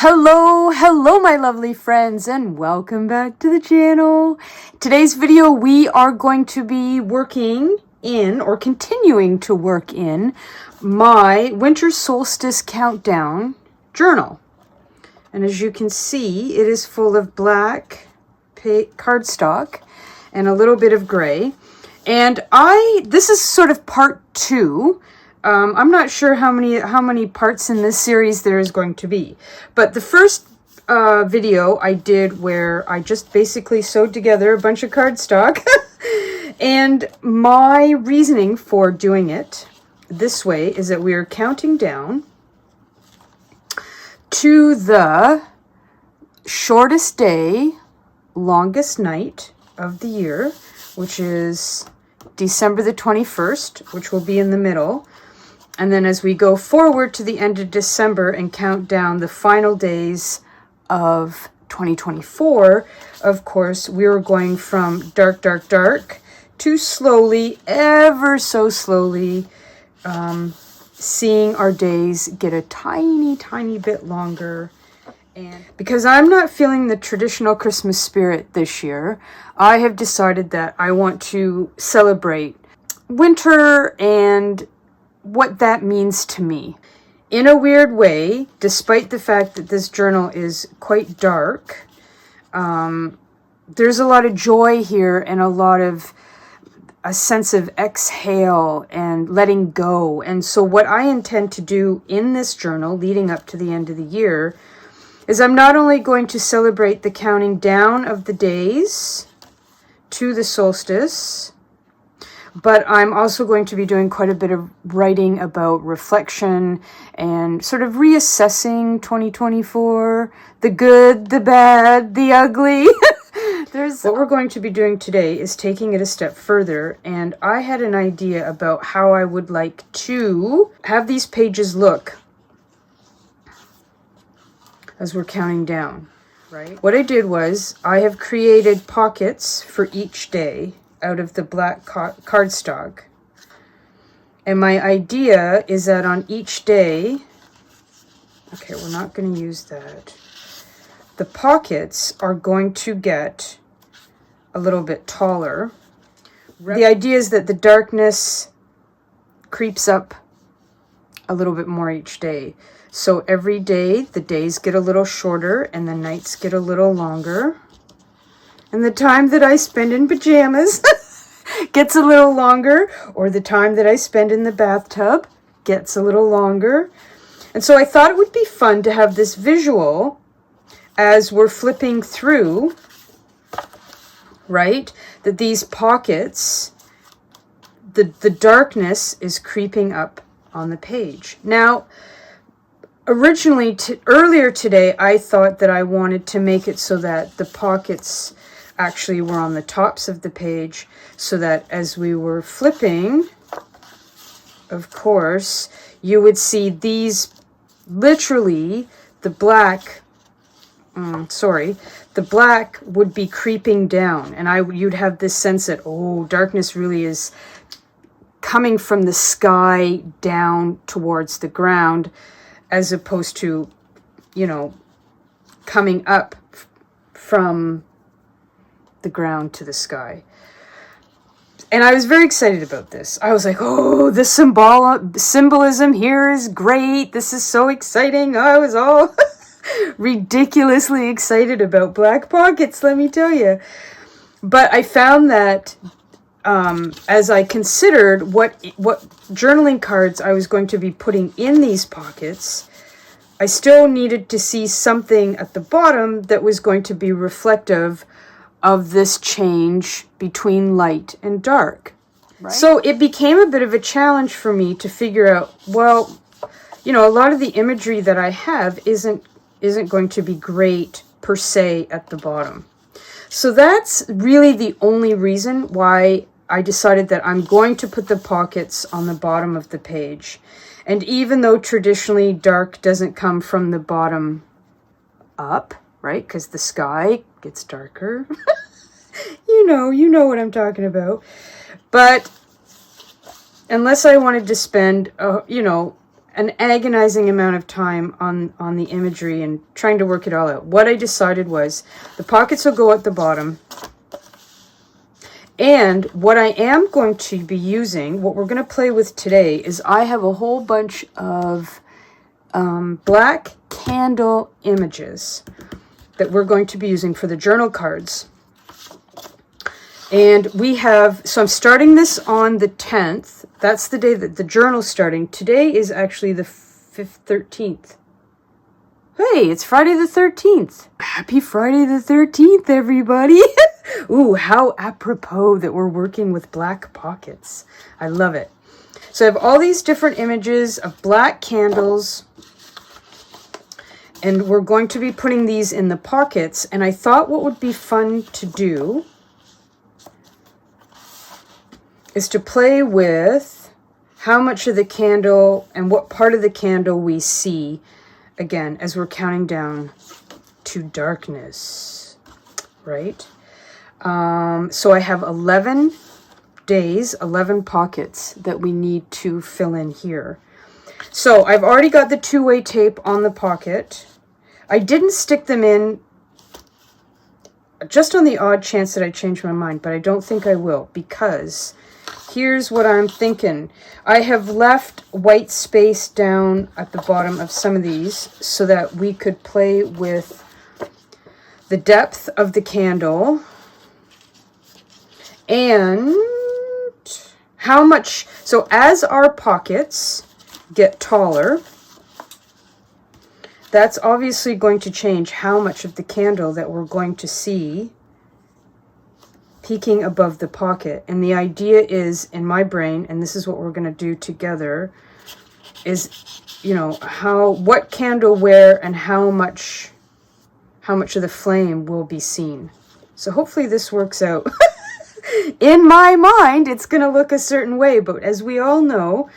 Hello my lovely friends, and welcome back to the channel. Today's video we are going to be working in, or continuing to work in, my winter solstice countdown journal. And as you can see, it is full of black cardstock and a little bit of gray. And this is sort of part 2. I'm not sure how many parts in this series there is going to be, but the first video I did where I just basically sewed together a bunch of cardstock and my reasoning for doing it this way is that we are counting down to the shortest day, longest night of the year, which is December the 21st, which will be in the middle. And then as we go forward to the end of December and count down the final days of 2024, of course, we are going from dark, dark, dark to slowly, ever so slowly, seeing our days get a tiny, tiny bit longer. And because I'm not feeling the traditional Christmas spirit this year, I have decided that I want to celebrate winter and what that means to me. In a weird way, despite the fact that this journal is quite dark, there's a lot of joy here and a sense of exhale and letting go. And so what I intend to do in this journal leading up to the end of the year is I'm not only going to celebrate the counting down of the days to the solstice, but I'm also going to be doing quite a bit of writing about reflection and sort of reassessing 2024, the good, the bad, the ugly. What we're going to be doing today is taking it a step further, and I had an idea about how I would like to have these pages look as we're counting down, right? What I did was I have created pockets for each day out of the black cardstock. And my idea is that on each day, okay, we're not going to use that. The pockets are going to get a little bit taller. The idea is that the darkness creeps up a little bit more each day. So every day, the days get a little shorter and the nights get a little longer. And the time that I spend in pajamas gets a little longer, or the time that I spend in the bathtub gets a little longer. And so I thought it would be fun to have this visual as we're flipping through, right? That these pockets, the darkness is creeping up on the page. Now, originally, earlier today, I thought that I wanted to make it so that the pockets actually were on the tops of the page, so that as we were flipping, of course, you would see these, literally, the black would be creeping down, and you'd have this sense that, oh, darkness really is coming from the sky down towards the ground, as opposed to, coming up from the ground to the sky. And I was very excited about this. I was like, oh, the symbolism here is great. This is so exciting. I was all ridiculously excited about black pockets, let me tell you. But I found that as I considered what journaling cards I was going to be putting in these pockets, I still needed to see something at the bottom that was going to be reflective of this change between light and dark. Right. So it became a bit of a challenge for me to figure out, well, a lot of the imagery that I have isn't going to be great per se at the bottom. So that's really the only reason why I decided that I'm going to put the pockets on the bottom of the page. And even though traditionally dark doesn't come from the bottom up, right? Because the sky gets darker. you know what I'm talking about. But unless I wanted to spend, an an agonizing amount of time on the imagery and trying to work it all out. What I decided was the pockets will go at the bottom. And what I am going to be using, what we're going to play with today, is I have a whole bunch of black candle images that we're going to be using for the journal cards. And we have, so I'm starting this on the 10th. That's the day that the journal's starting. Today is actually the 13th. Hey, it's Friday the 13th. Happy Friday the 13th, everybody. Ooh, how apropos that we're working with black pockets. I love it. So I have all these different images of black candles. And we're going to be putting these in the pockets. And I thought what would be fun to do is to play with how much of the candle and what part of the candle we see, again, as we're counting down to darkness, right? So I have 11 days, 11 pockets that we need to fill in here. So I've already got the two-way tape on the pocket. I didn't stick them in just on the odd chance that I change my mind, but I don't think I will, because here's what I'm thinking. I have left white space down at the bottom of some of these so that we could play with the depth of the candle and how much. So as our pockets get taller, that's obviously going to change how much of the candle that we're going to see peeking above the pocket. And the idea is, in my brain, and this is what we're going to do together, is, you know, what candle where and how much of the flame will be seen. So hopefully this works out. In my mind, it's going to look a certain way, but as we all know,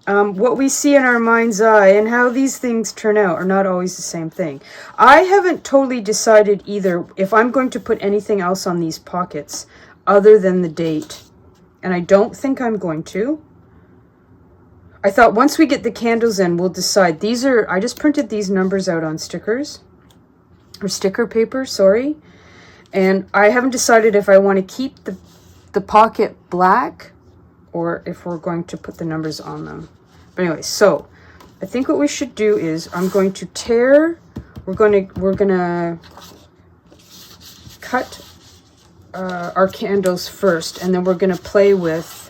what we see in our mind's eye and how these things turn out are not always the same thing. I haven't totally decided either if I'm going to put anything else on these pockets other than the date. And I don't think I'm going to. I thought once we get the candles in, we'll decide. I just printed these numbers out on stickers. Or sticker paper, sorry. And I haven't decided if I want to keep the pocket black or if we're going to put the numbers on them. But anyway, so I think what we should do is I'm going to tear, we're gonna cut our candles first, and then we're gonna play with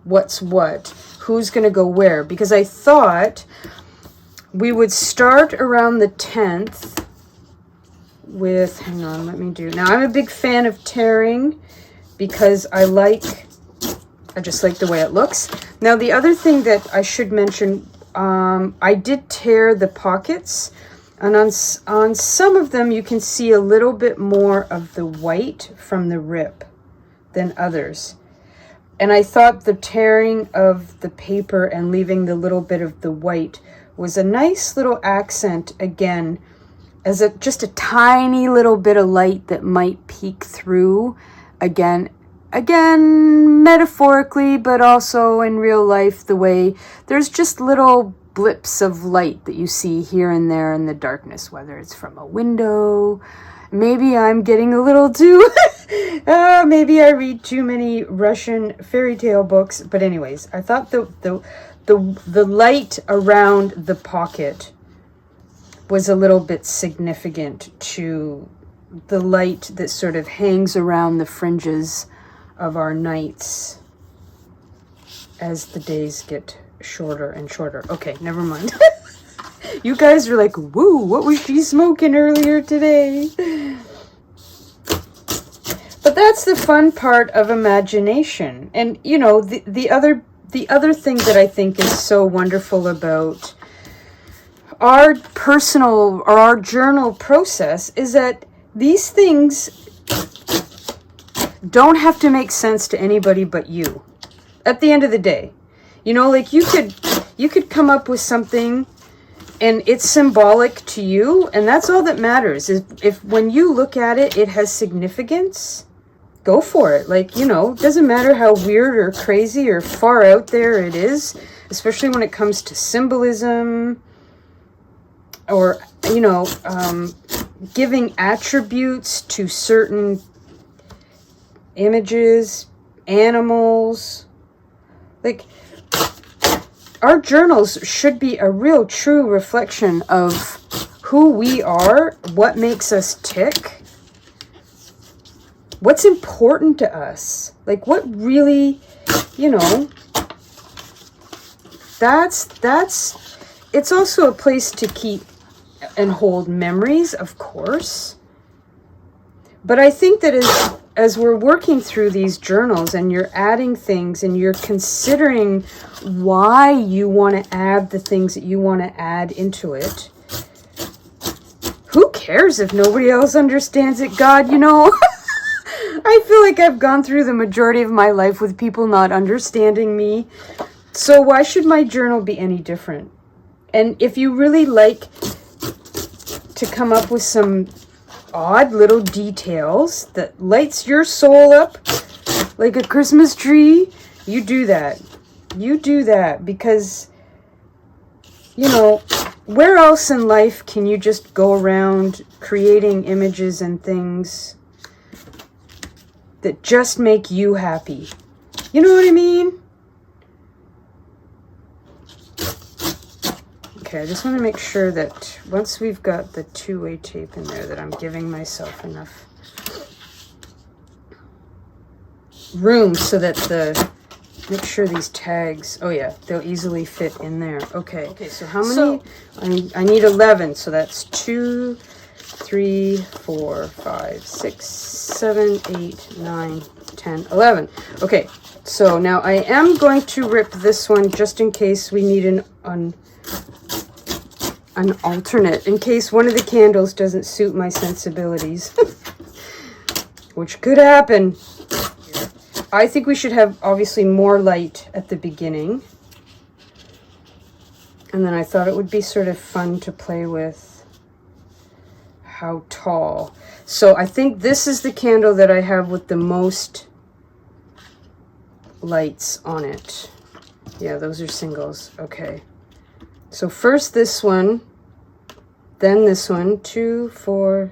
what's what, who's gonna go where, because I thought we would start around the 10th with, hang on, let me do, now I'm a big fan of tearing because I just like the way it looks. Now, the other thing that I should mention, I did tear the pockets, and on some of them you can see a little bit more of the white from the rip than others. And I thought the tearing of the paper and leaving the little bit of the white was a nice little accent, again, as just a tiny little bit of light that might peek through. Again, metaphorically, but also in real life, the way there's just little blips of light that you see here and there in the darkness, whether it's from a window. Maybe I'm getting a little too, maybe I read too many Russian fairy tale books. But anyways, I thought the light around the pocket was a little bit significant to the light that sort of hangs around the fringes of our nights as the days get shorter and shorter. Okay, never mind. You guys are like, woo, what was she smoking earlier today? But that's the fun part of imagination. And, you know, the other thing that I think is so wonderful about our personal or our journal process is that these things don't have to make sense to anybody but you. At the end of the day, you know, like you could come up with something and it's symbolic to you, and that's all that matters. Is if when you look at it, it has significance, go for it. Like, you know, doesn't matter how weird or crazy or far out there it is. especially when it comes to symbolism or, you know, giving attributes to certain images, animals. Like, our journals should be a real true reflection of who we are, what makes us tick, what's important to us. Like, what really, you know, it's also a place to keep and hold memories, of course. But I think that as we're working through these journals and you're adding things and you're considering why you want to add the things that you want to add into it, who cares if nobody else understands it, God, you know? I feel like I've gone through the majority of my life with people not understanding me. So why should my journal be any different? And if you really like to come up with some odd little details that lights your soul up like a Christmas tree, you do that. You do that, because, you know, where else in life can you just go around creating images and things that just make you happy? You know what I mean? Okay, I just want to make sure that once we've got the two-way tape in there, that I'm giving myself enough room so that make sure these tags, oh yeah, they'll easily fit in there. Okay, so how many? I need 11, so that's 2, 3, 4, 5, 6, 7, 8, 9, 10, 11. Okay, so now I am going to rip this one just in case we need an alternate, in case one of the candles doesn't suit my sensibilities, which could happen. I think we should have obviously more light at the beginning, and then I thought it would be sort of fun to play with how tall. So I think this is the candle that I have with the most lights on it. Yeah, those are singles. Okay, so first this one, then this one. 2, 4,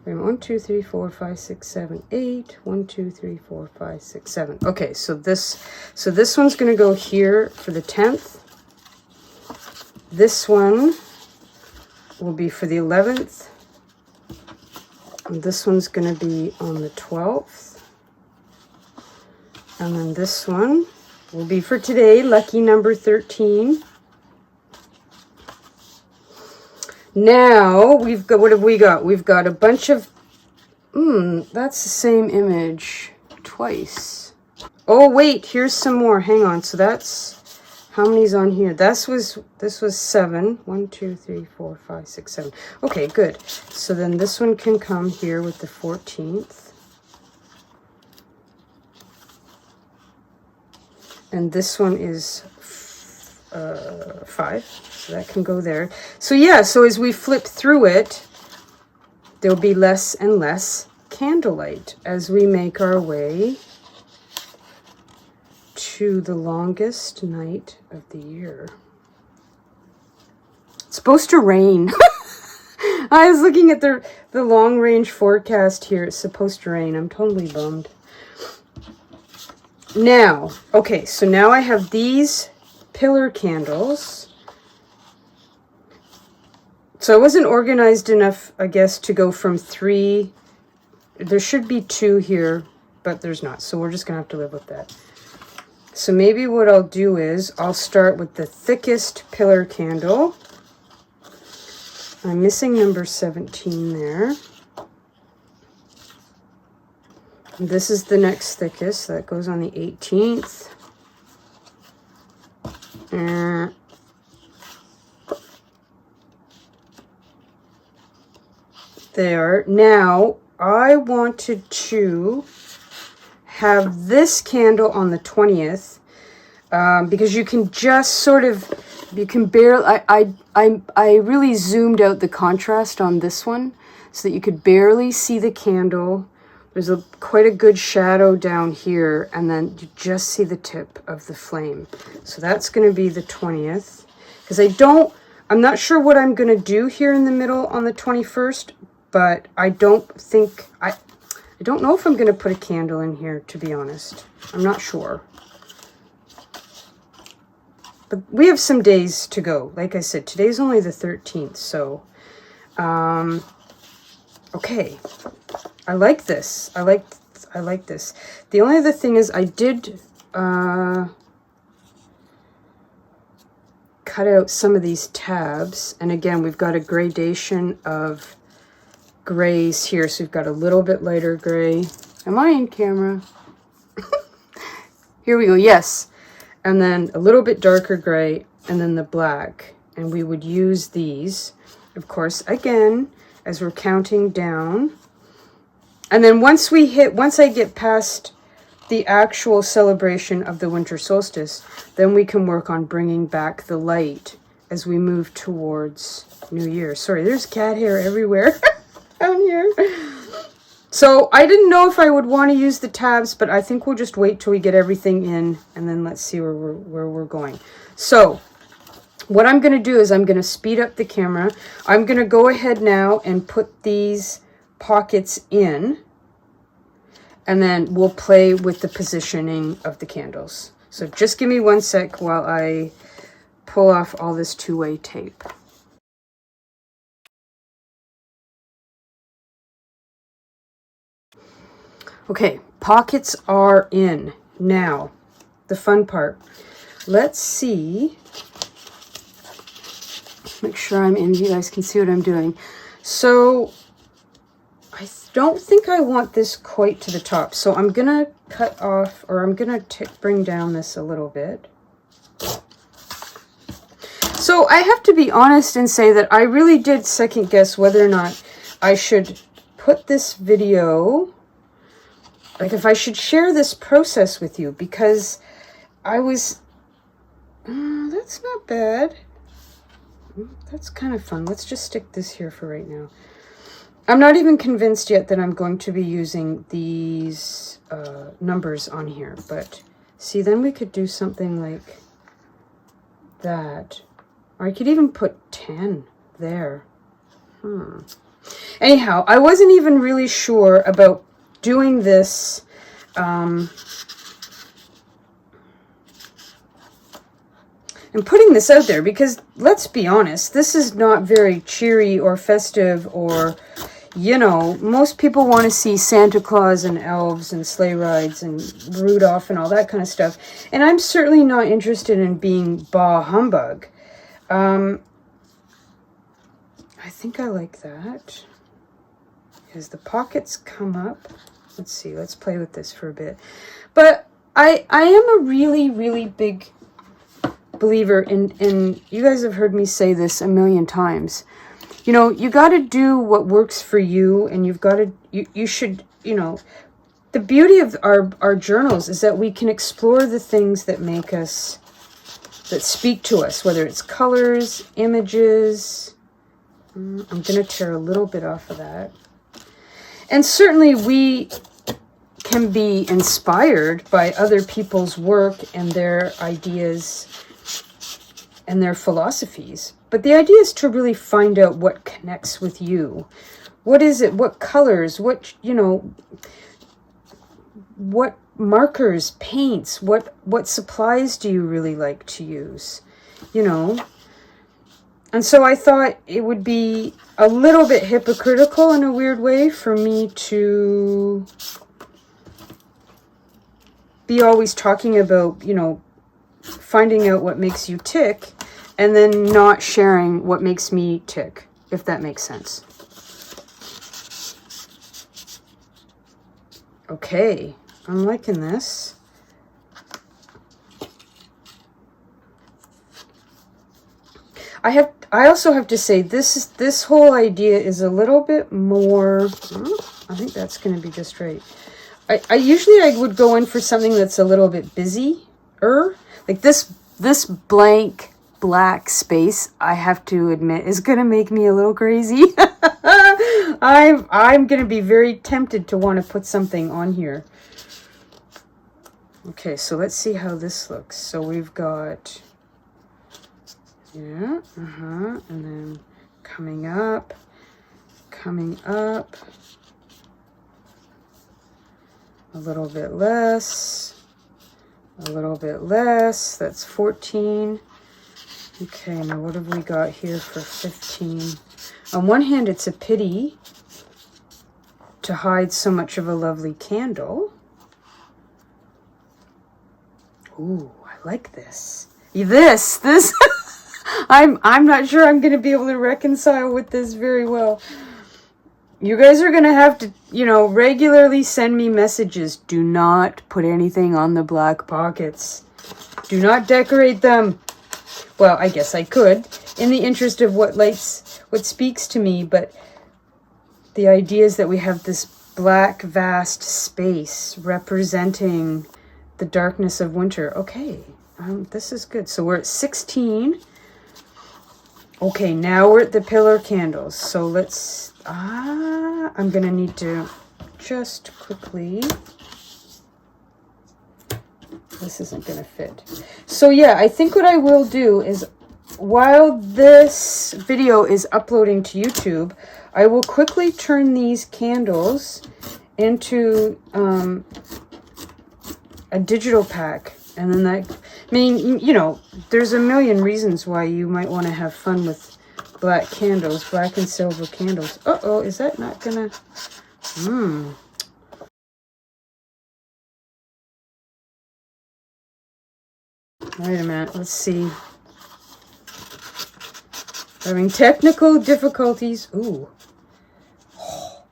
1, 2, 3, 4, 5, 6, 7, 8. 1, 2, 3, 4, 5, 6, 7. Okay, so this one's gonna go here for the 10th. This one will be for the 11th. And this one's gonna be on the 12th. And then this one will be for today, lucky number 13. Now, we've got, what have we got? We've got a bunch of, that's the same image twice. Oh, wait, here's some more. Hang on. So that's, how many's on here? This was 7. 1, 2, 3, 4, 5, 6, 7. Okay, good. So then this one can come here with the 14th. And this one is 5, so that can go there. So yeah, so as we flip through it, there'll be less and less candlelight as we make our way to the longest night of the year. It's supposed to rain. I was looking at the long range forecast here. It's supposed to rain. I'm totally bummed. Now, okay, so now I have these pillar candles. So I wasn't organized enough, I guess, to go from 3. There should be 2 here, but there's not. So we're just going to have to live with that. So maybe what I'll do is I'll start with the thickest pillar candle. I'm missing number 17 there. And this is the next thickest. That goes on the 18th. There. Now, I wanted to have this candle on the 20th because you can just sort of, you can barely, I really zoomed out the contrast on this one so that you could barely see the candle. There's quite a good shadow down here, and then you just see the tip of the flame. So that's going to be the 20th. Because I'm not sure what I'm going to do here in the middle on the 21st, but I don't know if I'm going to put a candle in here, to be honest. I'm not sure. But we have some days to go. Like I said, today's only the 13th, so okay. I like this. I like this. The only other thing is I did cut out some of these tabs, and again, we've got a gradation of grays here. So we've got a little bit lighter gray. Am I in camera? Here we go. Yes. And then a little bit darker gray, and then the black. And we would use these, of course, again, as we're counting down. And then once I get past the actual celebration of the winter solstice, then we can work on bringing back the light as we move towards New Year. Sorry, there's cat hair everywhere down here. So I didn't know if I would want to use the tabs, but I think we'll just wait till we get everything in, and then let's see where we're going. So what I'm going to do is I'm going to speed up the camera. I'm going to go ahead now and put these pockets in, and then we'll play with the positioning of the candles. So just give me 1 sec while I pull off all this two-way tape. Okay, pockets are in. Now, the fun part. Let's see. Make sure I'm in. You guys can see what I'm doing. So, I don't think I want this quite to the top. So I'm going to cut off, or I'm going to bring down this a little bit. So I have to be honest and say that I really did second guess whether or not I should put this video, like if I should share this process with you, because I was, that's not bad. That's kind of fun. Let's just stick this here for right now. I'm not even convinced yet that I'm going to be using these numbers on here, but see, then we could do something like that. Or I could even put 10 there. Anyhow, I wasn't even really sure about doing this and putting this out there, because let's be honest, this is not very cheery or festive, or, you know, most people want to see Santa Claus and elves and sleigh rides and Rudolph and all that kind of stuff, and I'm certainly not interested in being bah humbug. I think I like that, because the pockets come up. Let's see, let's play with this for a bit. But I am a really, really big believer in, you guys have heard me say this a million times. You know, you got to do what works for you, and you've got to, you should, you know, the beauty of our journals is that we can explore the things that make us, that speak to us, whether it's colors, images. I'm going to tear a little bit off of that. And certainly we can be inspired by other people's work and their ideas and their philosophies. But the idea is to really find out what connects with you. What is it? What colors? What, you know, what markers, paints, what supplies do you really like to use? You know? And so I thought it would be a little bit hypocritical in a weird way for me to be always talking about, you know, finding out what makes you tick, and then not sharing what makes me tick, if that makes sense. Okay, I'm liking this. I also have to say, this whole idea is a little bit more, I think that's going to be just right. I usually would go in for something that's a little bit busy-er. Like this blank black space, I have to admit, is going to make me a little crazy. I'm going to be very tempted to want to put something on here. Okay, so let's see how this looks. So we've got, yeah, and then coming up, a little bit less, a little bit less. That's 14. Okay, now what have we got here for 15? On one hand, it's a pity to hide so much of a lovely candle. Ooh, I like this. This. I'm not sure I'm going to be able to reconcile with this very well. You guys are going to have to, you know, regularly send me messages. Do not put anything on the black pockets. Do not decorate them. Well, I guess I could, in the interest of what speaks to me, but the idea is that we have this black, vast space representing the darkness of winter. Okay, this is good. So we're at 16. Okay, now we're at the pillar candles. So let's, I'm going to need to just quickly, this isn't going to fit. So yeah, I think what I will do is, while this video is uploading to YouTube, I will quickly turn these candles into a digital pack. And then I mean, you know, there's a million reasons why you might want to have fun with black candles, black and silver candles. Uh-oh, is that not gonna... Wait a minute, let's see. Having technical difficulties. Ooh. Oh,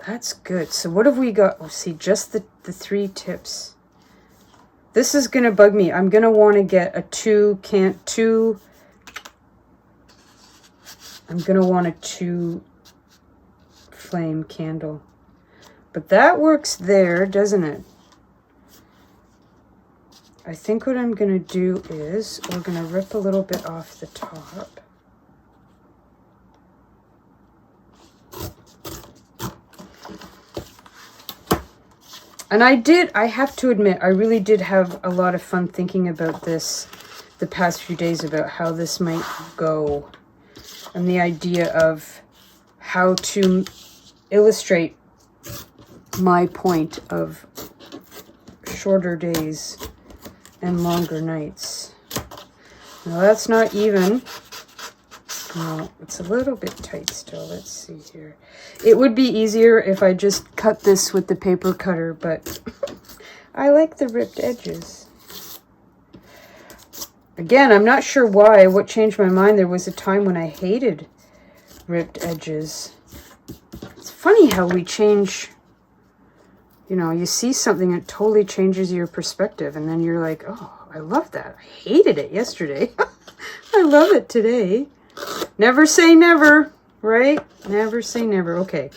that's good. So what have we got? Oh, see, just the 3 tips. This is going to bug me. I'm going to want to get a 2 I'm going to want a 2 flame candle. But that works there, doesn't it? I think what I'm going to do is we're going to rip a little bit off the top. And I have to admit, I really did have a lot of fun thinking about this the past few days, about how this might go. And the idea of how to illustrate my point of shorter days and longer nights. Now that's not even. No, it's a little bit tight still. Let's see here. It would be easier if I just cut this with the paper cutter, but I like the ripped edges. Again, I'm not sure why. What changed my mind? There was a time when I hated ripped edges. It's funny how we change, you know, you see something that totally changes your perspective, and then you're like, oh, I love that. I hated it yesterday. I love it today. Never say never, right? Never say never. Okay.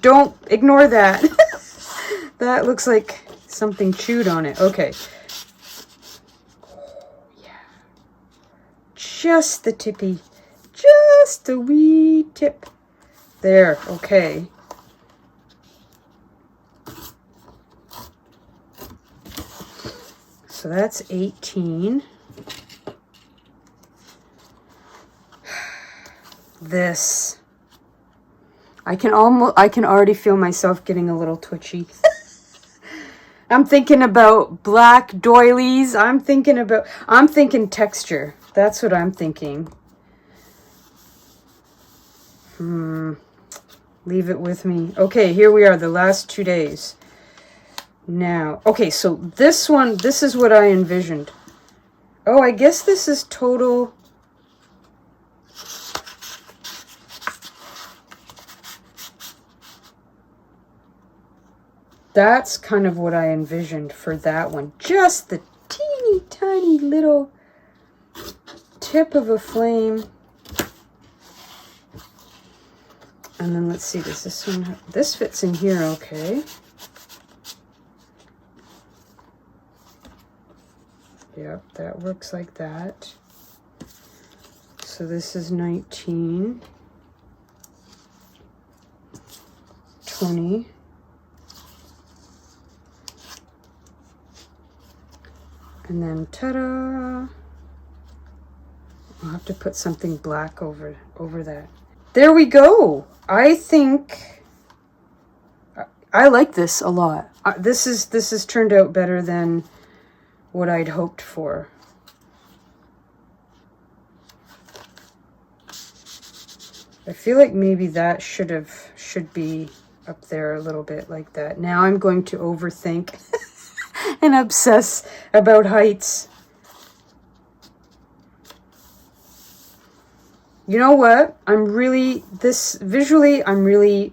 Don't ignore that. That looks like something chewed on it. Okay. Yeah. Just the tippy. Just a wee tip. There. Okay. So that's 18. This. I can already feel myself getting a little twitchy. I'm thinking about black doilies. I'm thinking texture. That's what I'm thinking. Leave it with me. Okay, here we are, the last 2 days. Now, okay, so this is what I envisioned. Oh, I guess this is total. That's kind of what I envisioned for that one. Just the teeny tiny little tip of a flame. And then let's see, does this one, this fits in here okay. Yep, that works like that. So this is 19. 20. And then ta-da! I'll have to put something black over that. There we go. I think I like this a lot. This has turned out better than what I'd hoped for. I feel like maybe that should be up there a little bit like that. Now I'm going to overthink and obsess about heights. You know what? Visually, I'm really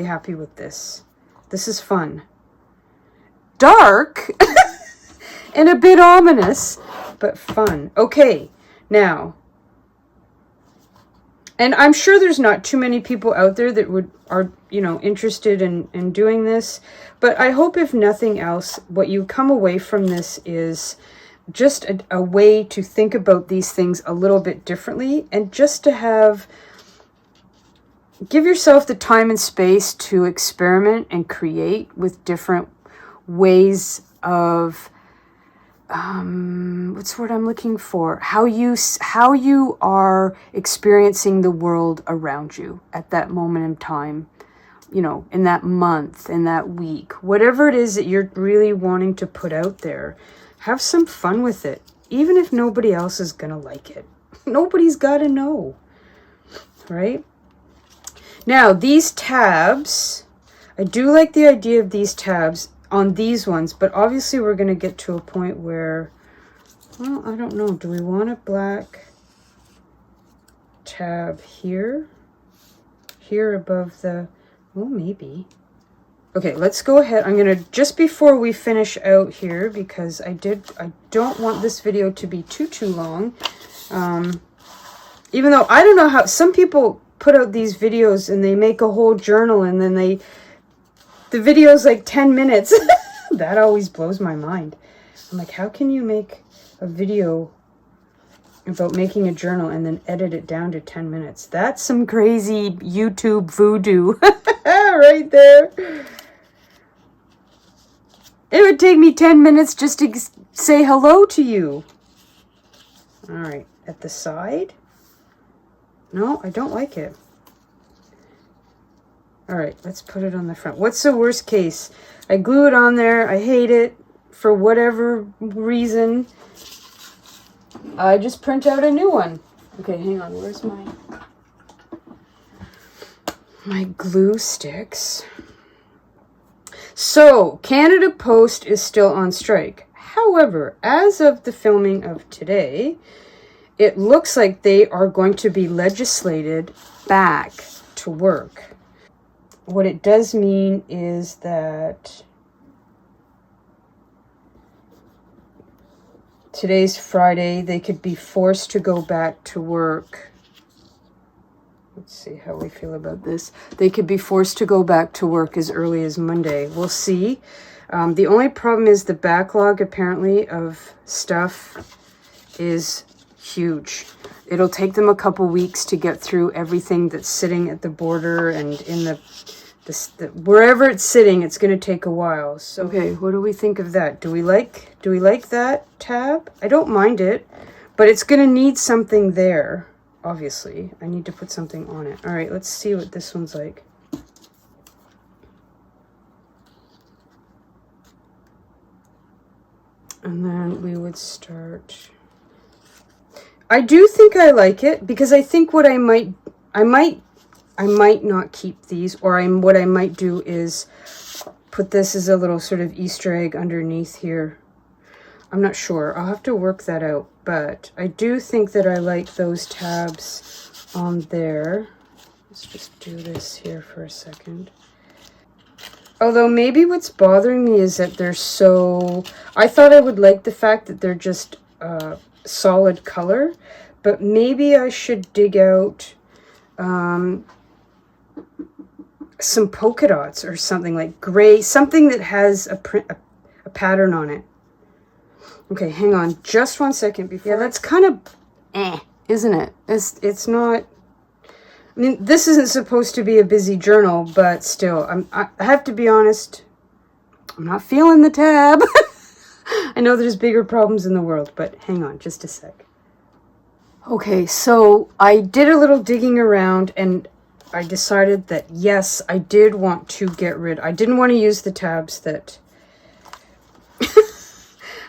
happy with this. This is fun. Dark and a bit ominous, but fun. Okay, now, and I'm sure there's not too many people out there that are interested in doing this, but I hope if nothing else, what you come away from this is just a way to think about these things a little bit differently, and just to give yourself the time and space to experiment and create with different ways of, what's the word I'm looking for? How you are experiencing the world around you at that moment in time, in that month, in that week, whatever it is that you're really wanting to put out there. Have some fun with it, even if nobody else is going to like it. Nobody's got to know, right? Now, these tabs, I do like the idea of these tabs on these ones, but obviously we're going to get to a point where, well, I don't know. Do we want a black tab here? Here above the, well, maybe. Okay, let's go ahead. I'm going to, just before we finish out here, because I don't want this video to be too long. Even though I don't know how, some people put out these videos and they make a whole journal and then the video's like 10 minutes. That always blows my mind. I'm like, how can you make a video about making a journal and then edit it down to 10 minutes? That's some crazy YouTube voodoo right there. It would take me 10 minutes just to say hello to you. All right, at the side. No, I don't like it. All right, let's put it on the front. What's the worst case? I glue it on there. I hate it for whatever reason. I just print out a new one. Okay, hang on. Where's my glue sticks? So, Canada Post is still on strike. However, as of the filming of today, it looks like they are going to be legislated back to work. What it does mean is that today's Friday, they could be forced to go back to work. Let's see how we feel about this. They could be forced to go back to work as early as Monday. We'll see. The only problem is the backlog, apparently, of stuff is huge. It'll take them a couple weeks to get through everything that's sitting at the border and in the wherever it's sitting. It's going to take a while. So, okay, what do we think of that? Do we like that tab? I don't mind it, but it's going to need something there. Obviously, I need to put something on it. All right, let's see what this one's like. And then we would start. I do think I like it, because I think what I might not keep these, or what I might do is put this as a little sort of Easter egg underneath here. I'm not sure. I'll have to work that out. But I do think that I like those tabs on there. Let's just do this here for a second. Although maybe what's bothering me is that they're so... I thought I would like the fact that they're just solid color. But maybe I should dig out some polka dots or something, like gray. Something that has a pattern on it. Okay, hang on just 1 second before. Yeah, that's kind of isn't it? It's not I mean, this isn't supposed to be a busy journal, but still, I have to be honest, I'm not feeling the tab. I know there's bigger problems in the world, but hang on just a sec. Okay, so I did a little digging around and I decided that yes, I did want to get rid. I didn't want to use the tabs that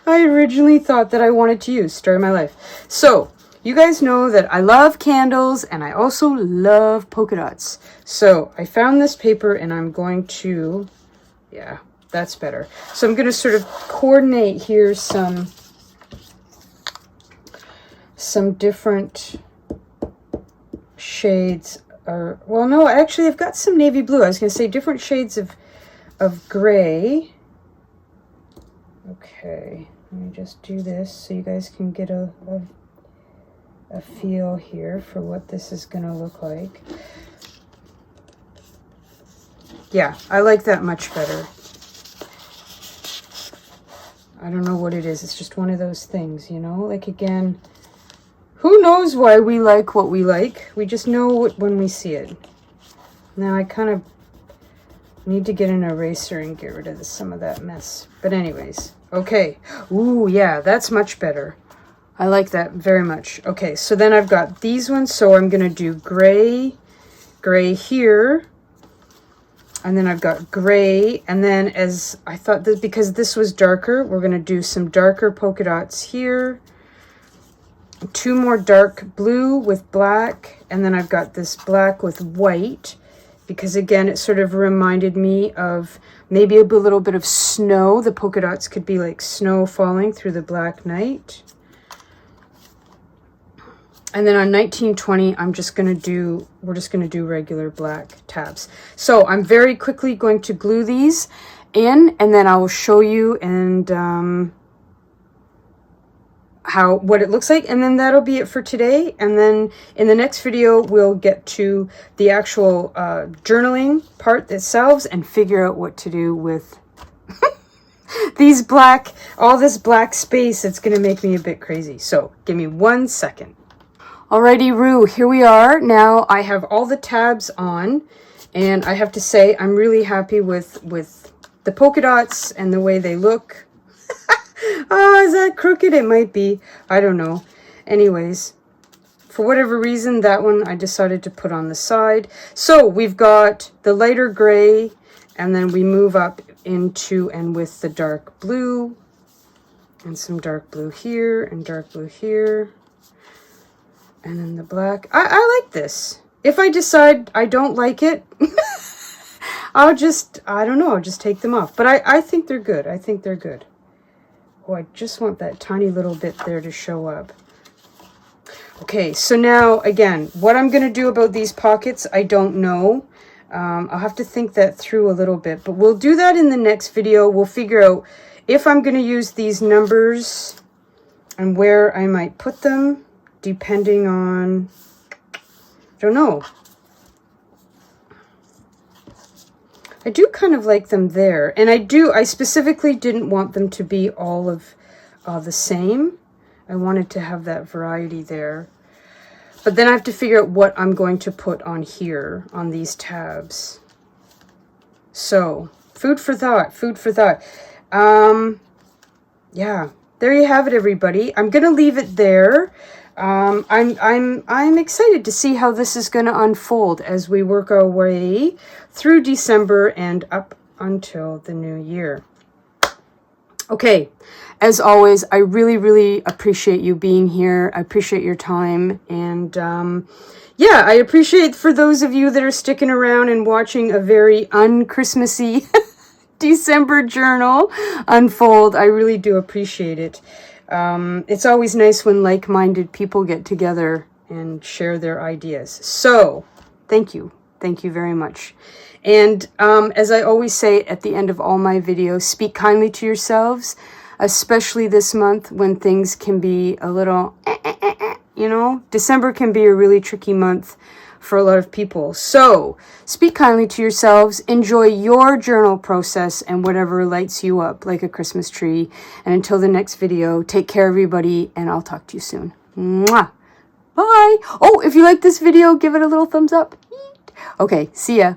I originally thought that I wanted to use. Story of my life. So, you guys know that I love candles and I also love polka dots. So I found this paper and I'm going to, yeah, that's better. So I'm going to sort of coordinate here some different shades. Or, well, no, actually I've got some navy blue. I was going to say different shades of gray. Okay, let me just do this so you guys can get a feel here for what this is going to look like. Yeah, I like that much better. I don't know what it is. It's just one of those things, you know? Like, again, who knows why we like what we like? We just know it when we see it. Now, I kind of need to get an eraser and get rid of some of that mess. But anyways, okay. Ooh, yeah, that's much better. I like that very much. Okay, so then I've got these ones. So I'm going to do gray here. And then I've got gray. And then as I thought that because this was darker, we're going to do some darker polka dots here. 2 more dark blue with black. And then I've got this black with white. Because again, it sort of reminded me of maybe a little bit of snow. The polka dots could be like snow falling through the black night. And then on 1920, we're just going to do regular black tabs. So I'm very quickly going to glue these in, and then I will show you and what it looks like. And then that'll be it for today. And then in the next video, we'll get to the actual journaling part itself and figure out what to do with all this black space. It's going to make me a bit crazy. So give me 1 second. Alrighty, Roo, here we are. Now I have all the tabs on, and I have to say I'm really happy with the polka dots and the way they look. Oh, is that crooked? It might be. I don't know. Anyways, for whatever reason, that one I decided to put on the side. So we've got the lighter gray, and then we move up into and with the dark blue, and some dark blue here, and dark blue here. And then the black. I like this. If I decide I don't like it, I don't know, I'll just take them off. But I think they're good. I think they're good. Oh, I just want that tiny little bit there to show up. Okay, so now, again, what I'm going to do about these pockets, I don't know. I'll have to think that through a little bit. But we'll do that in the next video. We'll figure out if I'm going to use these numbers and where I might put them. Depending on, I don't know. I do kind of like them there. And I specifically didn't want them to be all of the same. I wanted to have that variety there. But then I have to figure out what I'm going to put on here, on these tabs. So, food for thought, food for thought. Yeah, there you have it, everybody. I'm going to leave it there. I'm excited to see how this is going to unfold as we work our way through December and up until the new year. Okay, as always, I really, really appreciate you being here. I appreciate your time. And yeah, I appreciate for those of you that are sticking around and watching a very un-Christmassy December journal unfold. I really do appreciate it. It's always nice when like-minded people get together and share their ideas. So, thank you. Thank you very much. And as I always say at the end of all my videos, speak kindly to yourselves, especially this month when things can be a little, you know, December can be a really tricky month for a lot of people. So, speak kindly to yourselves, enjoy your journal process and whatever lights you up like a Christmas tree. And until the next video, take care, everybody, and I'll talk to you soon. Mwah! Bye. Oh, if you like this video, give it a little thumbs up. Okay, see ya.